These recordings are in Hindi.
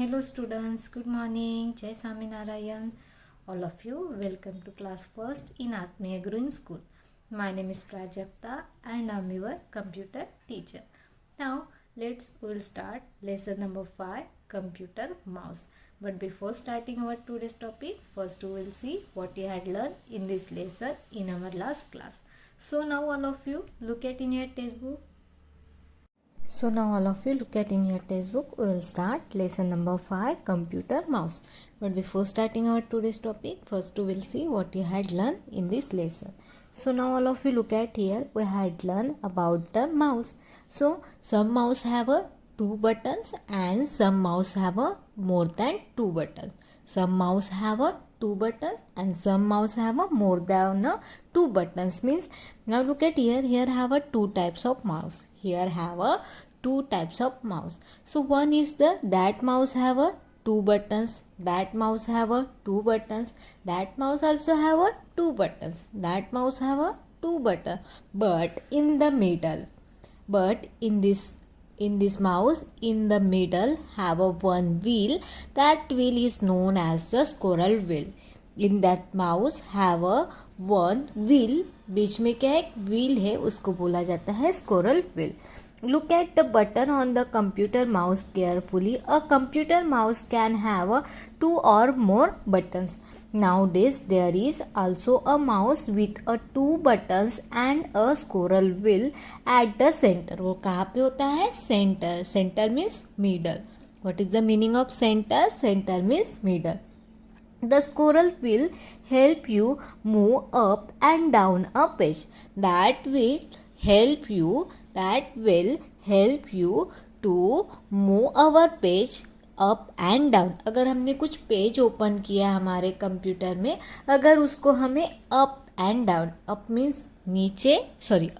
Hello students, good morning. Jai Narayan. All of you, welcome to class first in Atmiya Growing School. My name is Prajakta and I'm your computer teacher. Now we'll start lesson number 5, computer mouse. But before starting our today's topic, first we will see what you had learned in this lesson in our last class. So now all of you look at in your textbook. So now all of you look at in your textbook. We will start lesson number 5, computer mouse. But before starting our today's topic, first we will see what you had learned in this lesson. So now all of you look at here. We had learned about the mouse. So some mouse have a 2 buttons and some mouse have a more than 2 buttons. Some mouse have a 2 buttons and some mouse have a more than 2 buttons. Means now look at here. Here have a 2 types of mouse. Here have a 2 types of mouse. So one is that mouse have a 2 buttons. That mouse have a 2 buttons. That mouse also have a 2 buttons. That mouse have a 2 button. But in this mouse in the middle have a one wheel. That wheel is known as the squirrel wheel. In that mouse have a one wheel. बीच में क्या एक wheel है, उसको बोला जाता है squirrel wheel. Look at the button on the computer mouse carefully. A computer mouse can have 2 or more buttons. Nowadays there is also a mouse with a 2 buttons and a squirrel wheel at the center. वो कहाँ पे होता है? Center. Center means middle. What is the meaning of center? Center means middle. The squirrel will help you move up and down a page. That will help you to move our page up and down. अगर हमने कुछ पेज ओपन किया हमारे कंप्यूटर में, अगर उसको हमें up and down, up means नीचे,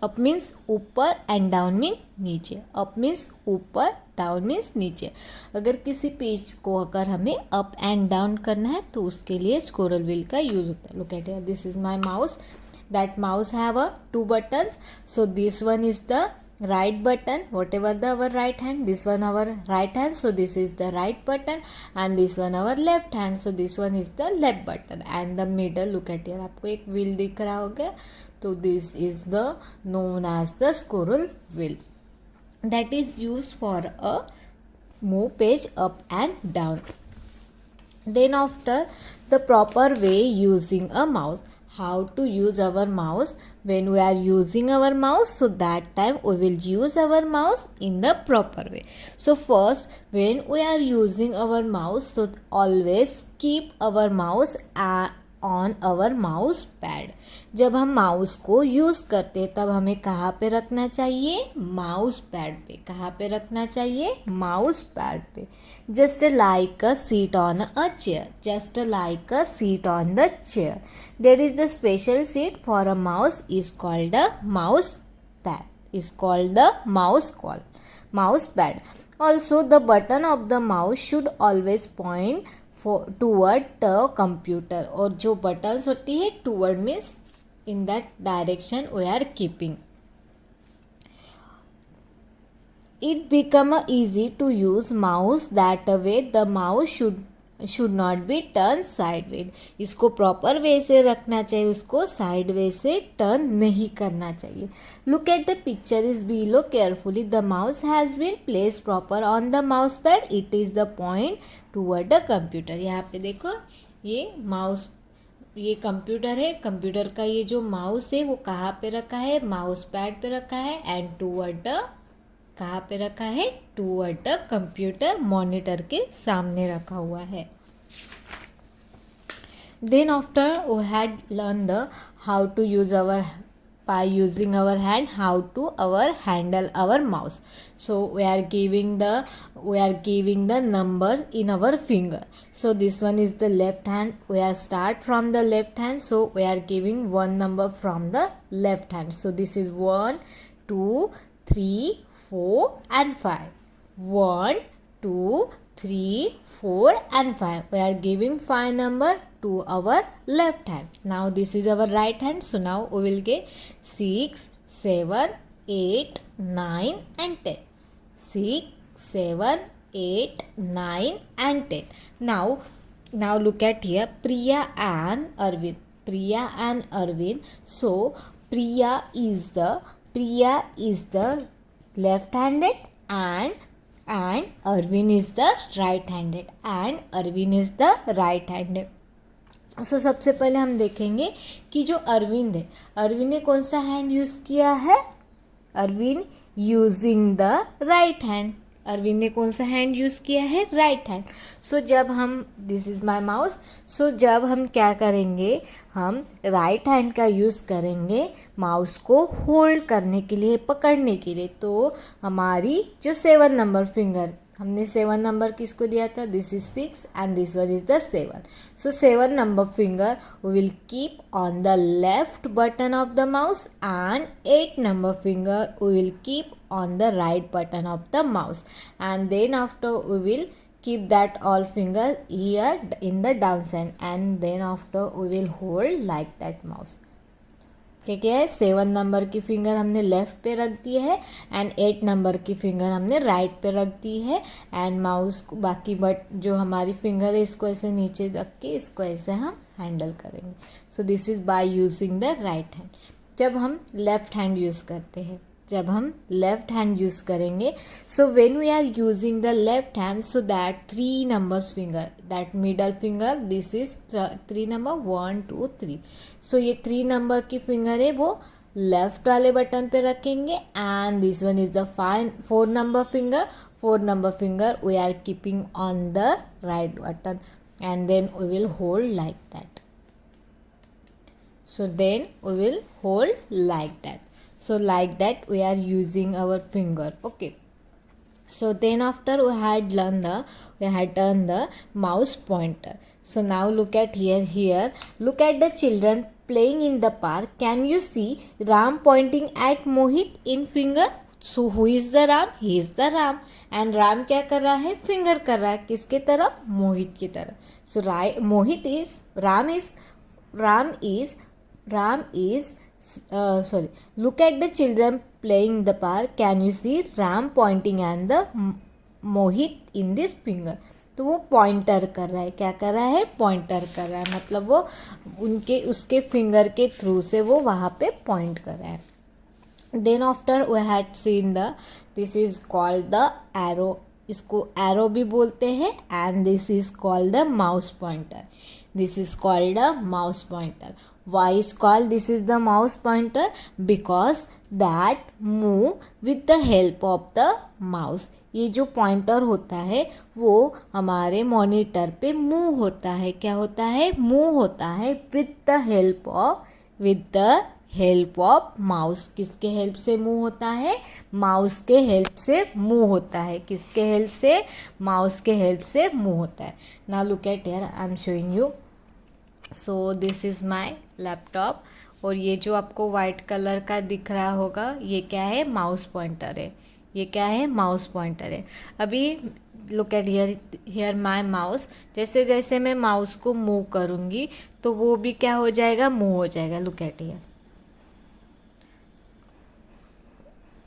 अप मीन्स ऊपर एंड डाउन मीन नीचे. अप मीन्स ऊपर, डाउन मीन्स नीचे. अगर किसी पेज को अगर हमें अप एंड डाउन करना है तो उसके लिए स्क्रोल व्हील का यूज होता है. Look at here, this is my mouse. That mouse have a 2 buttons. So this one is the right button, whatever our right hand, this one our right hand, so this is the right button, and this one our left hand, so this one is the left button. And the middle, look at here, आपको एक wheel दिख रहा होगा, तो this is the known as the squirrel wheel. That is used for a move page up and down. Then after, the proper way using a mouse. How to use our mouse? When we are using our mouse, so that time we will use our mouse in the proper way. So first, when we are using our mouse, so always keep our mouse on our mouse pad. जब हम माउस को यूज़ करते तब हमें कहाँ पे रखना चाहिए? माउस पैड पे. कहाँ पे रखना चाहिए? माउस पैड पे. Just like a seat on a chair. Just like a seat on the chair. There is the special seat for a mouse is called a mouse pad. Is called the mouse pad. Also, the button of the mouse should always point toward the computer. और जो buttons होती है toward means in that direction we are keeping. It become easy to use mouse that way. The mouse should not be turned sideways. इसको प्रॉपर वे से रखना चाहिए, उसको साइड वे से टर्न नहीं करना चाहिए. Look at the picture is below carefully. The mouse has been placed proper on the mouse pad. It is the point toward the computer. यहाँ पे देखो, ये माउस, ये कंप्यूटर है. कंप्यूटर का ये जो माउस है वो कहाँ पे रखा है? माउस पैड पे रखा है. एंड टूवर्ड द, कहाँ पे रखा है? टूवर्ड द कंप्यूटर, मॉनिटर के सामने रखा हुआ है. Then after we had learned the how to use our, by using our hand, how to our handle our mouse. So we are giving the numbers in our finger. So this one is the left hand. We are start from the left hand. So we are giving one number from the left hand. So this is 1, 2, 3, 4 and 5. 1, 2, 3, 4 and 5. We are giving 5 number to our left hand. Now this is our right hand. So now we will get 6, 7, 8, 9 and 10. 6, 7, 8, 9 and 10. Now look at here, Priya and Arvind. So Priya is the left-handed and Arvind is the right-handed सो सबसे पहले हम देखेंगे कि जो अरविंद है, अरविंद ने कौन सा हैंड यूज़ किया है? Arvind using the right hand. Arvind ने कौन सा हैंड यूज़ किया है? Right hand. सो जब हम, दिस इज़ माई माउस, सो जब हम क्या करेंगे, हम राइट हैंड का यूज़ करेंगे माउस को होल्ड करने के लिए, पकड़ने के लिए। तो हमारी जो 7 नंबर फिंगर, हमने 7 नंबर किसको दिया था? This is 6 and this one is the 7. So 7 number finger we will keep on the left button of the mouse and 8 number finger we will keep on the right button of the mouse, and then after we will keep that all fingers here in the down side, and then after we will hold like that mouse. क्या है? 7 नंबर की फिंगर हमने लेफ्ट पे रख दी है एंड 8 नंबर की फिंगर हमने राइट पे रख दी है, एंड माउस को बाकी जो हमारी फिंगर है इसको ऐसे नीचे रख के इसको ऐसे हम हैंडल करेंगे. सो this is by using the right hand. जब हम लेफ्ट हैंड यूज़ करते हैं, जब हम लेफ्ट हैंड यूज़ करेंगे, so when we are using the left hand, so that 3 numbers finger, that middle finger, this is 3 number 1 2 3. So ये 3 नंबर की फिंगर है वो लेफ्ट वाले बटन पे रखेंगे, and this one is the 4 number finger. 4 number finger we are keeping on the right button, and then we will hold like that. So then we will hold like that. So like that we are using our finger. Okay. So then after we had done the mouse pointer. So now look at here. Look at the children playing in the park. Can you see Ram pointing at Mohit in finger? So who is the Ram? He is the Ram. And Ram क्या कर रहा है? Finger कर रहा है किसके तरफ? मोहित की तरफ. So Ram is look at the children playing in the park. Can you see Ram pointing at the Mohit in this finger? तो वो पॉइंटर कर रहा है. क्या कर रहा है? पॉइंटर कर रहा है. मतलब वो उसके फिंगर के थ्रू से वो वहाँ पे पॉइंट कर रहा है. Then after we had seen this is called the arrow. इसको एरो भी बोलते हैं, and this is called the mouse pointer. This is called a mouse pointer. Why is called this is the mouse pointer? Because that move with the help of the mouse. ये जो पॉइंटर होता है वो हमारे मॉनिटर पे मूव होता है. क्या होता है? मूव होता है with the help of mouse. किसके हेल्प से मूव होता है? माउस के हेल्प से मूव होता है. किसके हेल्प से? माउस के हेल्प से मूव होता है. Now look at here, I am showing you. So this is my laptop, और ये जो आपको वाइट कलर का दिख रहा होगा ये क्या है? माउस पॉइंटर है. ये क्या है? माउस पॉइंटर है. अभी look at here my mouse. जैसे जैसे मैं माउस को मूव करूँगी तो वो भी क्या हो जाएगा? मूव हो जाएगा. Look at here.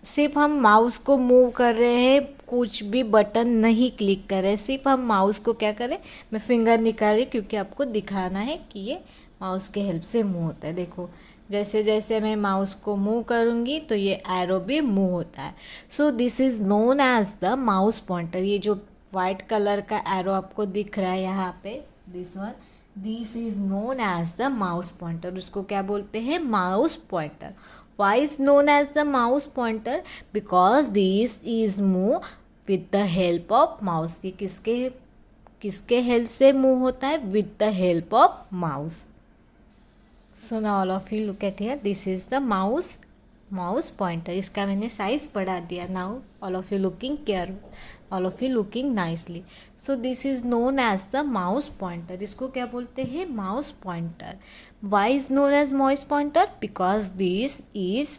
सिर्फ हम माउस को मूव कर रहे हैं, कुछ भी बटन नहीं क्लिक कर रहे. सिर्फ हम माउस को क्या करें? मैं फिंगर निकाल रही क्योंकि आपको दिखाना है कि ये माउस के हेल्प से मूव होता है. देखो जैसे जैसे मैं माउस को मूव करूँगी तो ये एरो भी मूव होता है. So this is known as the mouse pointer. ये जो वाइट कलर का एरो आपको दिख रहा है यहाँ पे, this one, this is known as the mouse pointer. उसको क्या बोलते हैं? Mouse pointer. Why is known as the mouse pointer? Because this is move with the help of mouse. ये किसके हेल्प से मूव होता है? With the help of mouse. So now all of you look at here. This is the mouse pointer. इसका मैंने साइज बढ़ा दिया. Now all of you looking nicely. So this is known as the mouse pointer. इसको क्या बोलते हैं? Mouse pointer. Why is known as mouse pointer? Because this is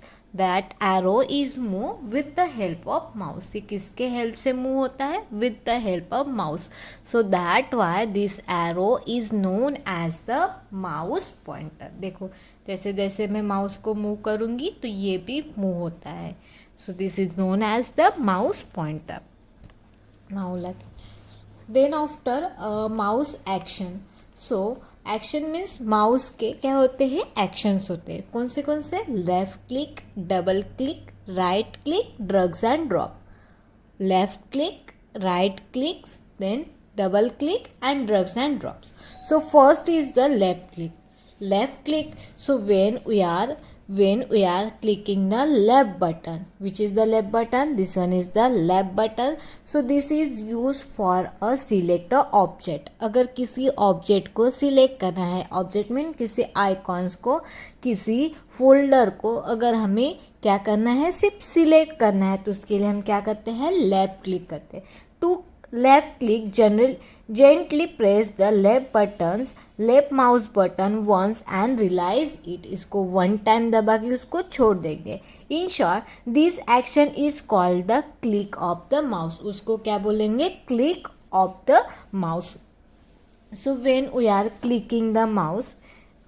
that arrow is move with the help of mouse. ये किसके हेल्प से मूव होता है? With the help of mouse. So that why this arrow is known as the mouse pointer. देखो जैसे जैसे मैं माउस को मूव करूँगी तो ये भी मूव होता है. So this is known as the mouse pointer. now like then after mouse action. so action means mouse के क्या होते हैं, एक्शंस होते हैं. कौन से left click, double click, right click, drag and drop. Left click, right click, then double click and drags and drops. So first is the left click. Left click, so when we are clicking the left button, which is the left button, this one is the left button. So this is used for a select a object. अगर किसी ऑब्जेक्ट को सिलेक्ट करना है, ऑब्जेक्ट मीन किसी आइकॉन्स को, किसी फोल्डर को अगर हमें क्या करना है, सिर्फ सिलेक्ट करना है, तो उसके लिए हम क्या करते हैं, लेफ्ट क्लिक करते हैं. To left click, gently press the left mouse button once and release it. इसको one time दबा के उसको छोड़ देंगे. In short, this action is called the click of the mouse. उसको क्या बोलेंगे, click of the mouse. So when we are clicking the mouse,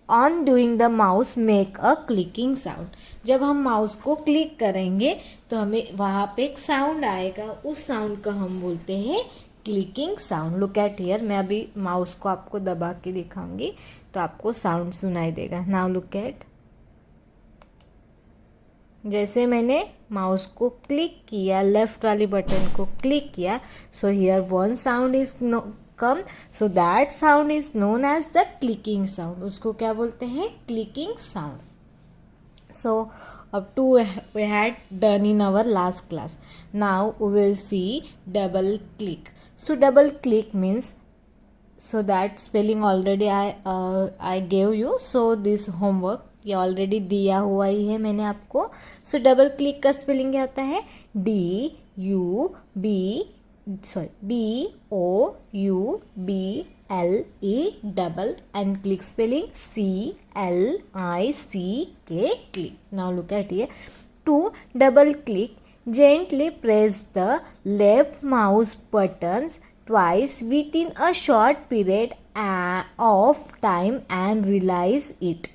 on doing the mouse make a clicking sound. जब हम माउस को क्लिक करेंगे तो हमें वहाँ पे एक साउंड आएगा, उस साउंड को हम बोलते हैं clicking sound. Look at here, मैं अभी माउस को आपको दबा के दिखाऊंगी तो आपको साउंड सुनाई देगा. नाउ लुक एट, जैसे मैंने माउस को क्लिक किया, लेफ्ट वाली बटन को क्लिक किया, so here one sound is come, so that sound is known as the clicking sound. उसको क्या बोलते हैं, clicking sound. So up to we had done in our last class. Now we will see double click. So double click means, so that spelling already I gave you. So this homework ये ऑलरेडी दिया हुआ ही है मैंने आपको. So double click का स्पेलिंग क्या होता है, DOUBLE double and click spelling CLICK click. Now look at here. To double click, gently press the left mouse buttons twice within a short period of time and release it.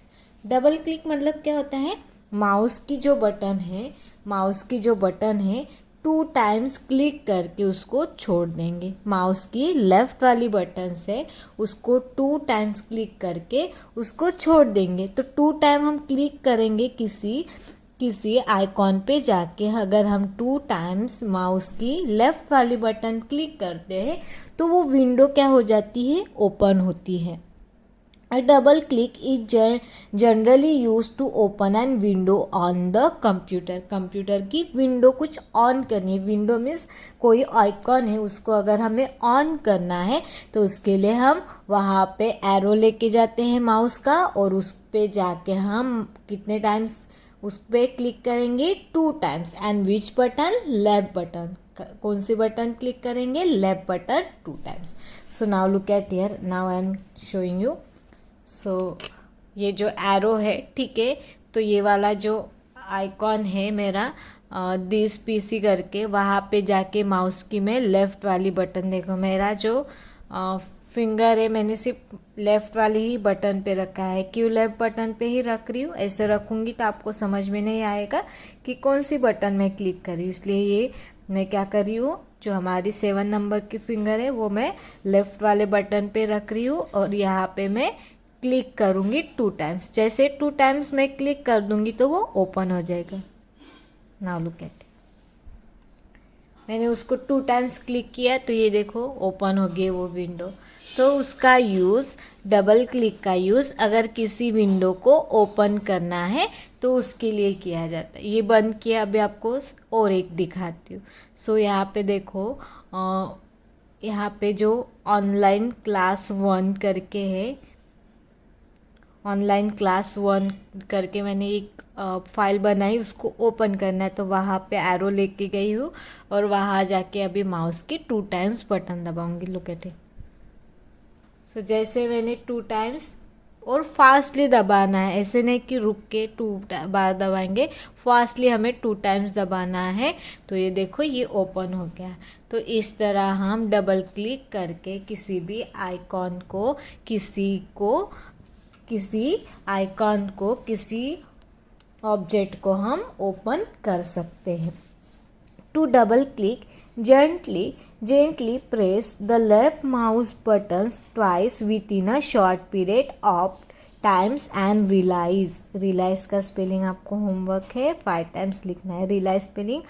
Double click मतलब क्या होता है, माउस की जो बटन है 2 टाइम्स क्लिक करके उसको छोड़ देंगे. माउस की लेफ्ट वाली बटन से उसको 2 टाइम्स क्लिक करके उसको छोड़ देंगे. तो 2 टाइम हम क्लिक करेंगे किसी आइकॉन पे जाके. अगर हम 2 टाइम्स माउस की लेफ्ट वाली बटन क्लिक करते हैं तो वो विंडो क्या हो जाती है, ओपन होती है. A double click is generally used to open an window on the computer. Computer की विंडो कुछ ऑन करनी है. विंडो मीन्स कोई आइकॉन है, उसको अगर हमें ऑन करना है तो उसके लिए हम वहाँ पे एरो लेके जाते हैं माउस का, और उस पे जाके हम कितने टाइम्स उस पर क्लिक करेंगे, 2 times. And which button, left button. कौन सी बटन क्लिक करेंगे, left button 2 times. So now look at here, now I am showing you. So ये जो एरो है, ठीक है, तो ये वाला जो आइकॉन है मेरा दिस पीसी करके, वहाँ पे जाके माउस की मैं लेफ़्ट वाली बटन, देखो मेरा जो फिंगर है मैंने सिर्फ लेफ़्ट वाले ही बटन पे रखा है. क्यों लेफ़्ट बटन पे ही रख रही हूँ, ऐसे रखूँगी तो आपको समझ में नहीं आएगा कि कौन सी बटन मैं क्लिक करी. इसलिए ये मैं क्या कर रही हूँ, जो हमारी 7 नंबर की फिंगर है वो मैं लेफ़्ट वाले बटन पे रख रही हूँ, और यहाँ पे मैं क्लिक करूँगी 2 टाइम्स. जैसे 2 टाइम्स मैं क्लिक कर दूँगी तो वो ओपन हो जाएगा. नाउ लुक एट, मैंने उसको 2 टाइम्स क्लिक किया तो ये देखो ओपन हो गई वो विंडो. तो उसका यूज़, डबल क्लिक का यूज़ अगर किसी विंडो को ओपन करना है तो उसके लिए किया जाता है. ये बंद किया, अभी आपको और एक दिखाती हूँ. सो यहाँ पे देखो, यहाँ पे जो ऑनलाइन क्लास 1 करके है, ऑनलाइन क्लास 1 करके मैंने एक फाइल बनाई, उसको ओपन करना है. तो वहाँ पे एरो लेके गई हूँ और वहाँ जाके अभी माउस की 2 टाइम्स बटन दबाऊंगी. Look at it. सो जैसे मैंने 2 टाइम्स, और फास्टली दबाना है, ऐसे नहीं कि रुक के 2 बार दबाएंगे, फास्टली हमें 2 टाइम्स दबाना है. तो ये देखो ये ओपन हो गया. तो इस तरह हम डबल क्लिक करके किसी भी आइकॉन को, किसी ऑब्जेक्ट को हम ओपन कर सकते हैं. To double click, gently Gently press the left mouse buttons twice within a short period of times and realize का स्पेलिंग आपको होमवर्क है, 5 टाइम्स लिखना है. realize spelling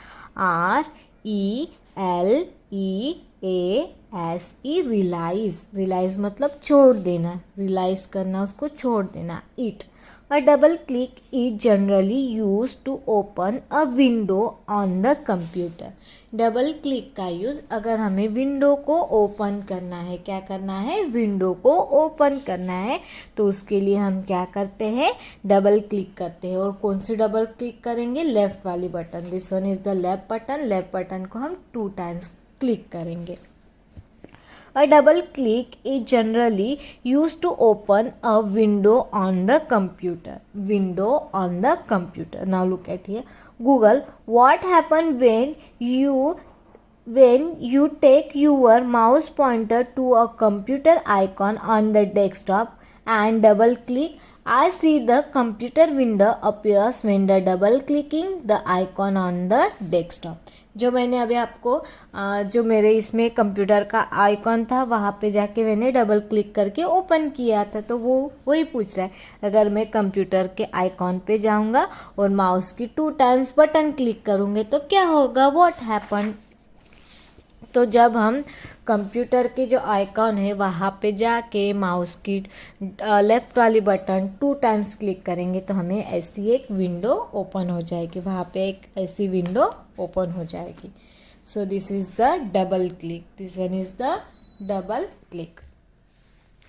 RELEASE. रियलाइज मतलब छोड़ देना, रियलाइज करना, उसको छोड़ देना. It. A double click is generally used to open a window on the computer. Double click का यूज़ अगर हमें विंडो को ओपन करना है, क्या करना है, विंडो को ओपन करना है, तो उसके लिए हम क्या करते हैं, डबल क्लिक करते हैं. और कौन सी डबल क्लिक करेंगे, लेफ़्ट वाली button. This one is the left button. Left button को हम 2 टाइम्स क्लिक करेंगे. A double click is generally used to open a window on the computer. Window on the computer. Now look at here. Google, what happens when you take your mouse pointer to a computer icon on the desktop and double click? I see the computer window appears when the double clicking the icon on the desktop. जो मैंने अभी आपको जो मेरे इसमें कंप्यूटर का आइकॉन था वहाँ पे जाके मैंने डबल क्लिक करके ओपन किया था, तो वो वही पूछ रहा है. अगर मैं कंप्यूटर के आइकॉन पे जाऊँगा और माउस की 2 टाइम्स बटन क्लिक करूँगे तो क्या होगा, व्हाट हैपन. तो जब हम कंप्यूटर के जो आइकॉन है वहाँ पे जाके माउस की लेफ़्ट वाली बटन 2 टाइम्स क्लिक करेंगे तो हमें ऐसी एक विंडो ओपन हो जाएगी, वहाँ पे एक ऐसी विंडो ओपन हो जाएगी. सो this is the double click. This one is the double click.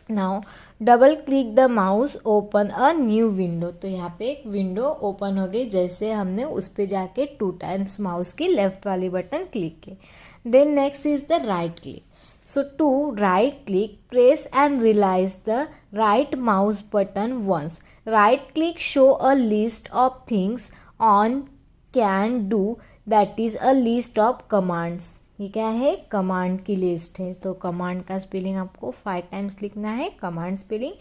Now double click the mouse open a new window. तो यहाँ पे एक विंडो ओपन हो गई जैसे हमने उस पर जाके 2 टाइम्स माउस की लेफ़्ट वाली बटन क्लिक की. Then next is the right click. So to right click, press and release the right mouse button once. Right click show a list of things on can do, that is a list of commands. ये क्या है, कमांड की लिस्ट है. तो कमांड का स्पेलिंग आपको 5 टाइम्स लिखना है. Command spelling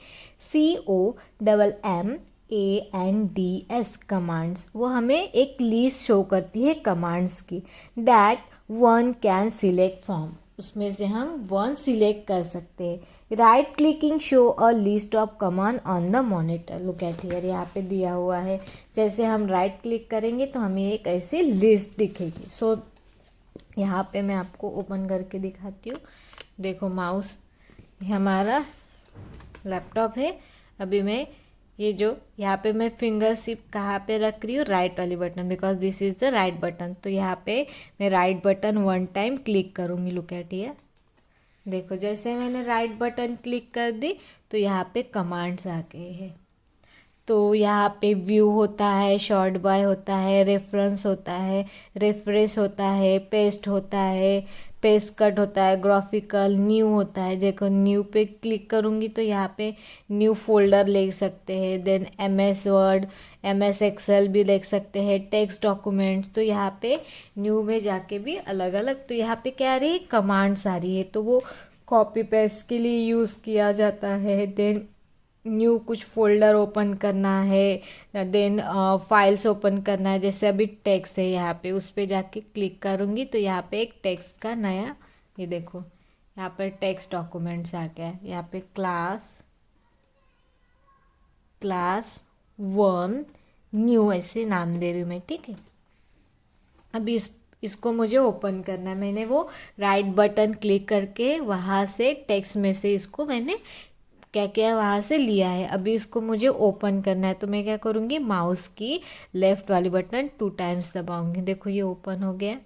COMMANDS commands. वो हमें एक लिस्ट शो करती है कमांड्स की. That one can select from. उसमें से हम वन सिलेक्ट कर सकते हैं. Right clicking show a list of command on the monitor. Look at here, यहाँ पे दिया हुआ है. जैसे हम राइट क्लिक करेंगे तो हमें एक ऐसी लिस्ट दिखेगी. सो यहाँ पे मैं आपको ओपन करके दिखाती हूँ. देखो माउस हमारा लैपटॉप है. अभी मैं ये जो यहाँ पे मैं फिंगर सिप कहाँ पे रख रही हूँ, राइट वाली button, because this is the right button. तो यहाँ पे मैं राइट बटन 1 टाइम क्लिक करूँगी. Look at here. देखो जैसे मैंने राइट बटन क्लिक कर दी तो यहाँ पे कमांड्स आ गए हैं. तो यहाँ पे व्यू होता है, शॉर्ट बाय होता है, रेफरेंस होता है, रेफरेंस होता है, पेस्ट होता है, पेस्ट कट होता है, ग्राफिकल, न्यू होता है. देखो न्यू पे क्लिक करूँगी तो यहाँ पे न्यू फोल्डर ले सकते हैं. Then MS Word, MS Excel भी ले सकते हैं, टेक्स्ट डॉक्यूमेंट. तो यहाँ पे न्यू में जाके भी अलग अलग. तो यहाँ पे क्या आ रही है, कमांड्स आ रही है. तो वो कॉपी पेस्ट के लिए यूज़ किया जाता है. देन न्यू कुछ फोल्डर ओपन करना है, देन फाइल्स ओपन करना है. जैसे अभी टेक्स्ट है यहाँ पे, उस पर जाके क्लिक करूँगी तो यहाँ पे एक टेक्स्ट का नया, ये देखो यहाँ पर टेक्स्ट डॉक्यूमेंट्स आ गया है. यहाँ पे क्लास 1 न्यू ऐसे नाम दे रही हूँ मैं. ठीक है. अभी इसको मुझे ओपन करना है. मैंने वो राइट बटन क्लिक करके वहाँ से टेक्स्ट में से इसको मैंने क्या क्या वहाँ से लिया है. अभी इसको मुझे ओपन करना है तो मैं क्या करूँगी, माउस की लेफ़्ट वाली बटन 2 टाइम्स दबाऊँगी. देखो ये ओपन हो गया.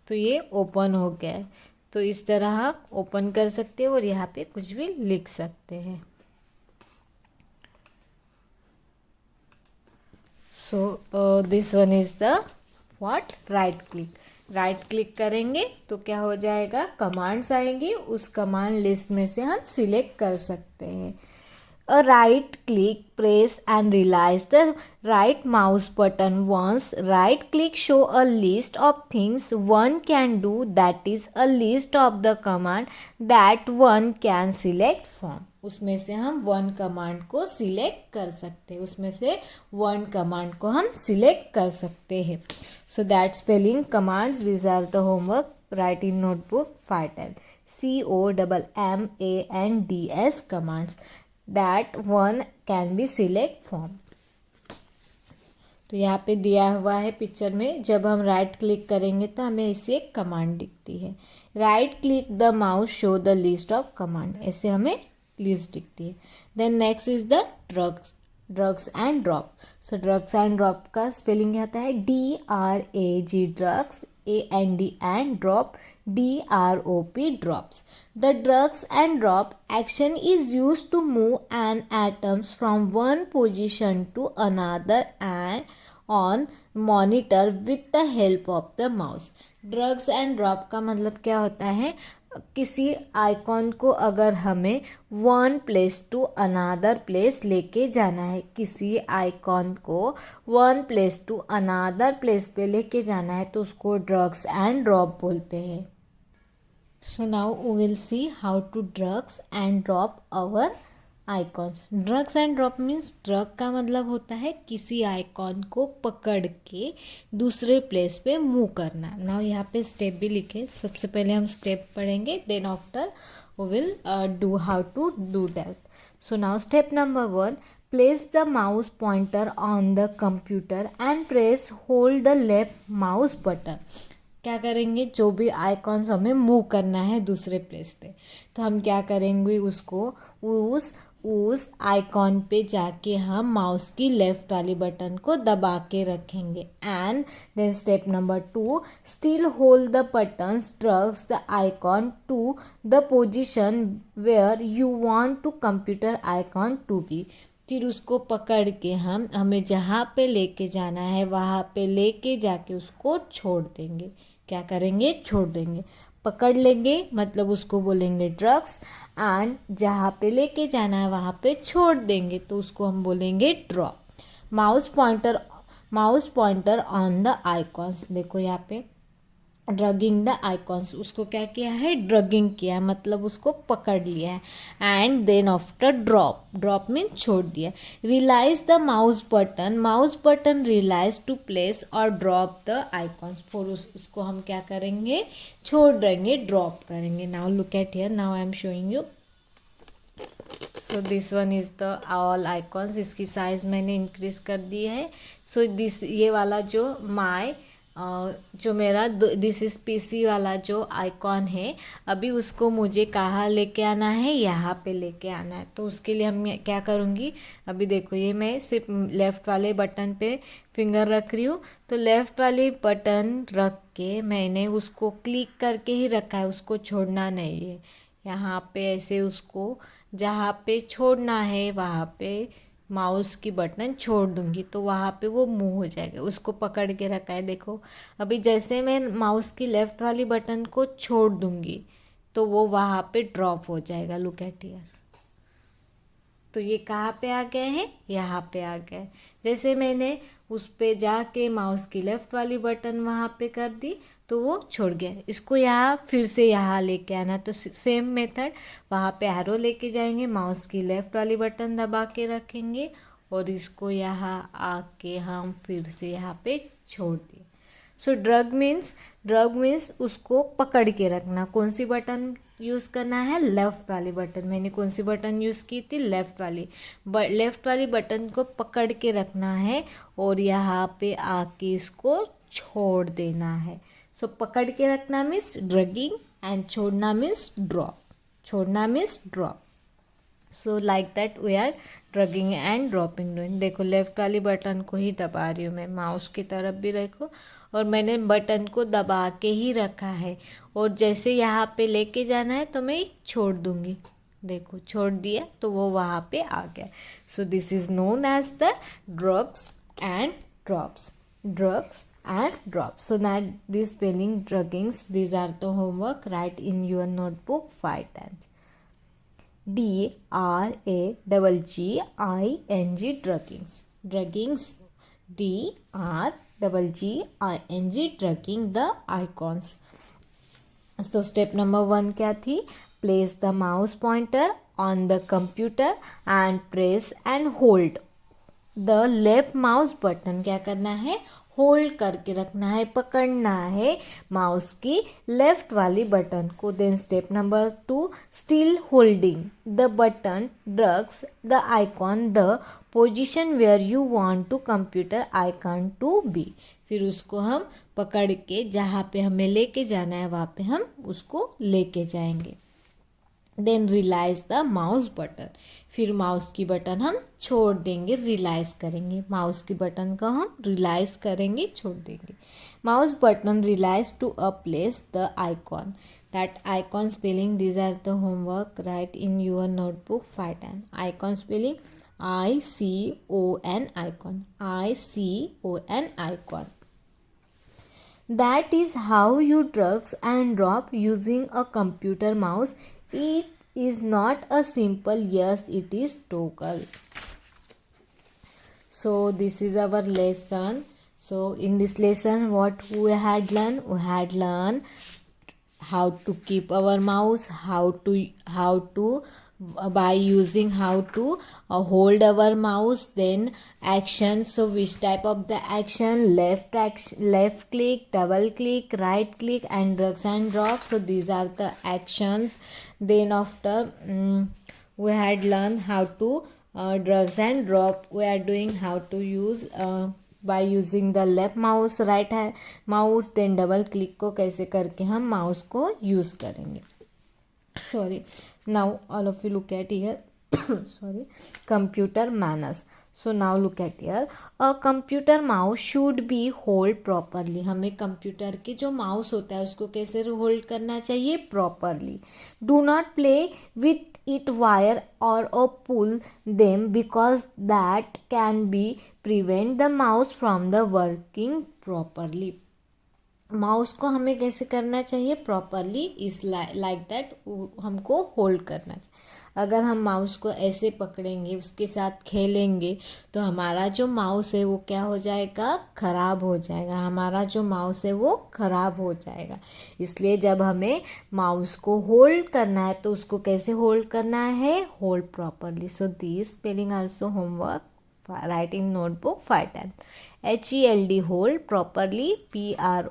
तो ये ओपन हो गया है. तो इस तरह आप ओपन कर सकते हैं और यहाँ पे कुछ भी लिख सकते हैं. सो this one is the what, right click. Right click करेंगे तो क्या हो जाएगा, कमांड्स आएंगी. उस कमांड लिस्ट में से हम सिलेक्ट कर सकते हैं. A right click, press and release the right mouse button once. Right click show a list of things one can do, that is a list of the command that one can select from. उसमें से हम वन कमांड को सिलेक्ट कर सकते हैं. उसमें से वन कमांड को हम सिलेक्ट कर सकते हैं. So that spelling commands, these are the homework. Write in notebook 5 times. COMMANDS commands. That one can be select from. तो यहाँ पे दिया हुआ है पिक्चर में, जब हम राइट क्लिक करेंगे तो हमें ऐसी एक कमांड दिखती है. Right click the mouse show the list of command, ऐसे हमें लिस्ट दिखती है. Then next is the drags and drop. So drags and drop का स्पेलिंग आता है DRAG drags, AND and drop DROP drops. The drugs and drop action is used to move an atoms from one position to another and on monitor with the help of the mouse. Drugs and drop का मतलब क्या होता है, किसी आइकॉन को अगर हमें one place to another place लेके जाना है, किसी आइकॉन को one place to another place पे लेके जाना है तो उसको ड्रग्स एंड ड्रॉप बोलते हैं. So now we will see how to drugs and drop our icons. Drugs and drop means drug का मतलब होता है किसी आइकॉन को पकड़ के दूसरे प्लेस पे मूव करना. नाउ यहाँ पे स्टेप भी लिखे. सबसे पहले हम स्टेप पढ़ेंगे, then after we will do how to do that. So now step number 1, place the mouse pointer on the computer and press hold the left mouse button. क्या करेंगे, जो भी आइकॉन्स हमें मूव करना है दूसरे प्लेस पे, तो हम क्या करेंगे, उसको उस आइकॉन पे जाके हम माउस की लेफ्ट वाली बटन को दबा के रखेंगे. And then step number 2, still hold the buttons drags the icon to the position where you want to computer icon to be. फिर उसको पकड़ के हमें जहाँ पे लेके जाना है वहाँ पे लेके जाके उसको छोड़ देंगे. क्या करेंगे, छोड़ देंगे. पकड़ लेंगे मतलब उसको बोलेंगे ड्रग्स, एंड जहाँ पे लेके जाना है वहाँ पे छोड़ देंगे तो उसको हम बोलेंगे drop. Mouse pointer on the icons. देखो यहाँ पे ड्रगिंग द आइकॉन्स, उसको क्या किया है, ड्रगिंग किया है, मतलब उसको पकड़ लिया है. And then after drop mean छोड़ दिया. Release the mouse button release to place और ड्रॉप द आइकॉन्स. फॉर उसको हम क्या करेंगे, छोड़ देंगे, ड्रॉप करेंगे. Now look at here, now I am showing you. So this one is the all icons. इसकी साइज़ मैंने इंक्रीज कर दी है. सो दिस ये वाला जो मेरा दिस इज PC वाला जो आइकॉन है, अभी उसको मुझे कहाँ लेके आना है, यहाँ पे लेके आना है. तो उसके लिए हम क्या करूँगी, अभी देखो ये मैं सिर्फ लेफ़्ट वाले बटन पे फिंगर रख रही हूँ. तो लेफ़्ट वाली बटन रख के मैंने उसको क्लिक करके ही रखा है, उसको छोड़ना नहीं है. यहाँ पे ऐसे उसको जहाँ पे छोड़ना है वहाँ पे माउस की बटन छोड़ दूंगी तो वहाँ पे वो मूव हो जाएगा. उसको पकड़ के रखा है. देखो अभी जैसे मैं माउस की लेफ़्ट वाली बटन को छोड़ दूंगी तो वो वहाँ पे ड्रॉप हो जाएगा. Look at here. तो ये कहाँ पे आ गए हैं, यहाँ पे आ गए. जैसे मैंने उस पे जाके माउस की लेफ़्ट वाली बटन वहाँ पे कर दी तो वो छोड़ गया. इसको यहाँ फिर से यहाँ लेके आना, तो सेम मेथड, वहाँ पे एरो लेके जाएंगे, माउस की लेफ़्ट वाली बटन दबा के रखेंगे और इसको यहाँ आके हम फिर से यहाँ पे छोड़ दिए. सो ड्रग मीन्स उसको पकड़ के रखना. कौन सी बटन यूज़ करना है, लेफ़्ट वाली बटन. मैंने कौन सी बटन यूज़ की थी, लेफ़्ट वाली बटन को पकड़ के रखना है और यहाँ पे आके इसको छोड़ देना है. सो पकड़ के रखना मीन्स ड्रगिंग एंड छोड़ना means drop. So like that we are dragging and dropping doing. देखो लेफ़्ट वाली बटन को ही दबा रही हूँ मैं, माउस की तरफ भी रखो और मैंने बटन को दबा के ही रखा है और जैसे यहाँ पे लेके जाना है तो मैं छोड़ दूँगी. देखो छोड़ दिया तो वो वहाँ पे आ गया. So this is known as the drags and drops. So that this spelling druggings, these are the homework. Write in your notebook 5 times. DRAGGING druggings. DRGGING drugging the icons. So step number 1 क्या थी, place the mouse pointer on the computer and press and hold the left mouse button. क्या करना है, होल्ड करके रखना है, पकड़ना है माउस की लेफ्ट वाली बटन को। Then step number 2, still holding the button drags the icon the position where you want to computer icon to be. फिर उसको हम पकड़ के जहाँ पे हमें लेके जाना है वहाँ पे हम उसको लेके जाएंगे। Then release the mouse button, फिर माउस की बटन हम छोड़ देंगे, रिलाइज करेंगे। माउस की बटन को हम रिलाइज करेंगे, छोड़ देंगे। Mouse button release to a place the icon, that icon spelling, these are the homework, write in your notebook 5 times. Icon spelling ICON, icon, ICON, icon. That is how you drag and drop using a computer mouse. It is not a simple yes, it is toggle. So this is our lesson. So in this lesson what we had learned? We had learned how to keep our mouse, how to by using how to hold our mouse, then actions. So which type of the action? Left click, double click, right click, and drags and drop. So these are the actions. Then after we had learned how to drags and drop. We are doing how to use by using the left mouse, right mouse, then double click को कैसे करके हम माउस को यूज़ करेंगे. Sorry, now all of you look at here. Sorry, computer manners. So now look at here, a computer mouse should be hold properly. हमें कंप्यूटर के जो माउस होता है उसको कैसे होल्ड करना चाहिए? Properly. Do not play with it wire or pull them because that can be prevent the mouse from the working properly. Mouse को हमें कैसे करना चाहिए? प्रॉपरली, इस लाइक दैट हमको होल्ड करना चाहिए. अगर हम माउस को ऐसे पकड़ेंगे, उसके साथ खेलेंगे, तो हमारा जो माउस है वो क्या हो जाएगा? ख़राब हो जाएगा. हमारा जो माउस है वो ख़राब हो जाएगा. इसलिए जब हमें माउस को होल्ड करना है तो उसको कैसे होल्ड करना है? Hold properly. So this spelling also homework, write in notebook 5 times. HELD, hold properly, PROPERLY,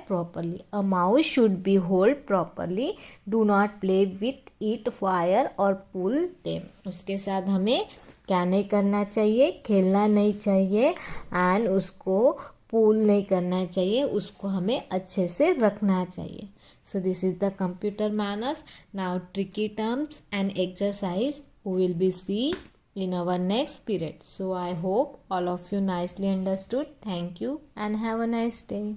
properly. A mouse should be hold properly. Do not play with it, fire or pull them. उसके साथ हमें क्या नहीं करना चाहिए? खेलना नहीं चाहिए, एंड उसको पुल नहीं करना चाहिए, उसको हमें अच्छे से रखना चाहिए. So this is the computer manners. Now tricky terms and exercise we will be see in our next period. So I hope all of you nicely understood. Thank you and have a nice day.